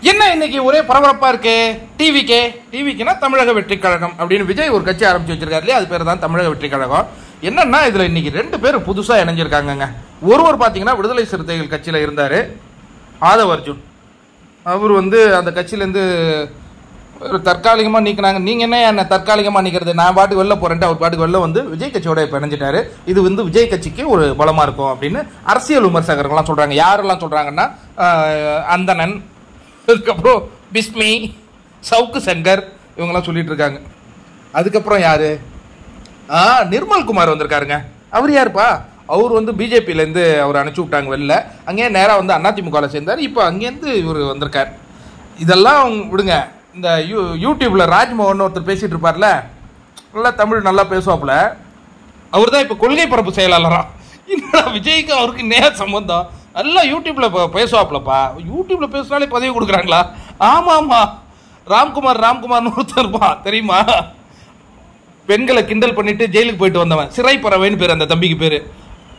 என்ன இன்னைக்கு ஒரே பரபரப்பா இருக்கு? டிவிக்குனா தமிழக வெற்றி கழகம் அப்படின்னு விஜய் ஒரு கட்சி ஆரம்பிச்சு வச்சிருக்காரு இல்லையா, அது பேர் தான் தமிழக வெற்றி கழகம். என்னன்னா இதுல இன்னைக்கு 2 பேர் புதுசா இணைஞ்சிருக்காங்க. ஒருவர் பாத்தீங்கன்னா விடுதலை சிறுத்தைகள் கட்சியில இருந்தாரு, ஆதவ் அர்ஜுன். அவர் அந்த கட்சியிலேருந்து ஒரு தற்காலிகமாக நீக்கினாங்க. நீங்கள் என்ன தற்காலிகமாக நீக்கிறது, நான் பாட்டுக்கு வெளில போகிறேன்ட்டு அவர் பாட்டுக்கு வெளில விஜய் கட்சியோட இப்போ இணைஞ்சிட்டாரு. இது விஜய் கட்சிக்கு ஒரு பலமாக இருக்கும் அப்படின்னு அரசியல் விமர்சகர்கள்லாம் சொல்கிறாங்க. யாரெல்லாம் சொல்கிறாங்கன்னா அந்தணன், அதுக்கப்புறம் பிஸ்மி, சவுக்கு சங்கர், இவங்கெல்லாம் சொல்லிட்டு இருக்காங்க. அதுக்கப்புறம் யாரு, நிர்மல்குமார் வந்திருக்காருங்க. அவர் யாருப்பா? அவர் பிஜேபியிலேருந்து அவர் அனுப்பிச்சி விட்டாங்க வெளில. அங்கேயே நேராக அதிமுகவில் சேர்ந்தார். இப்போ அங்கேருந்து இவர் வந்திருக்கார். இதெல்லாம் விடுங்க. இந்த யூடியூப்பில் ராஜ்மோகன் ஒருத்தர் பேசிகிட்டு இருப்பார்ல, நல்லா தமிழ் நல்லா பேசுவாப்புல, அவர் தான் இப்போ கொள்கை பரப்பு செயலாளரா. என்னடா விஜய்க்கு அவருக்கு நேர் சம்பந்தம்? நல்லா யூடியூப்பில் பேசுவாப்புலப்பா. யூடியூப்பில் பேசுனாலே பதவி கொடுக்குறாங்களா? ஆமாம், ராம்குமார்னு ஒருத்தர் இருப்பான் தெரியுமா? பெண்களை கிண்டல் பண்ணிட்டு ஜெயிலுக்கு போயிட்டு வந்தவன், சிறை பறவைன்னு பேர் அந்த தம்பிக்கு பேர்.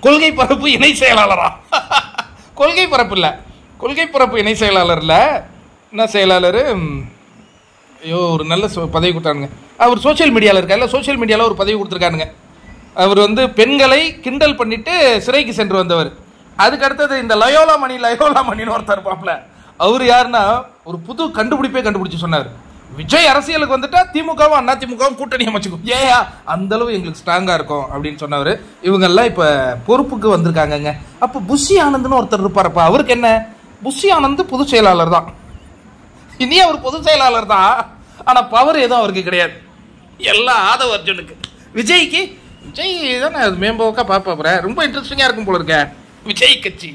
கொள்கை பரப்பு இணை செயலாளரா? கொள்கை பரப்பு இல்லை, கொள்கை பரப்பு இணை செயலாளர் இல்லை, என்ன செயலாளர்? ஐயோ, ஒரு நல்ல பதவி கொடுத்தானுங்க. அவர் சோசியல் மீடியாவில் இருக்காரு, சோசியல் மீடியாவில் ஒரு பதவி கொடுத்துருக்கானுங்க. அவர் பெண்களை கிண்டல் பண்ணிட்டு சிறைக்கு சென்று வந்தவர். அதுக்கு அடுத்தது இந்த லயோலா மணின்னு ஒருத்தர் இருப்பாப்ல. அவர் யாருன்னா ஒரு புது கண்டுபிடிச்சு சொன்னார், விஜய் அரசியலுக்கு வந்துட்டா திமுகவும் அதிமுகவும் கூட்டணி அமைச்சுக்கும், ஏயா அந்த அளவு எங்களுக்கு ஸ்ட்ராங்கா இருக்கும் அப்படின்னு சொன்னவர். இவங்கெல்லாம் இப்ப பொறுப்புக்கு வந்திருக்காங்க. அப்ப புஷி ஆனந்த்னு ஒருத்தர் இருப்பாரப்பா. அவருக்கு என்ன, புஷி ஆனந்த் பொதுச் செயலாளர் தான், இனி அவர் பொதுச் செயலாளர் தான், ஆனா பவர் எதுவும் அவருக்கு கிடையாது. எல்லாம் ஆதவ் அர்ஜுனுக்கு. விஜய் தானே மேம்போக்கா பாப்பா. ரொம்ப இன்ட்ரெஸ்டிங்கா இருக்கும் போல இருக்க விஜய் கட்சி.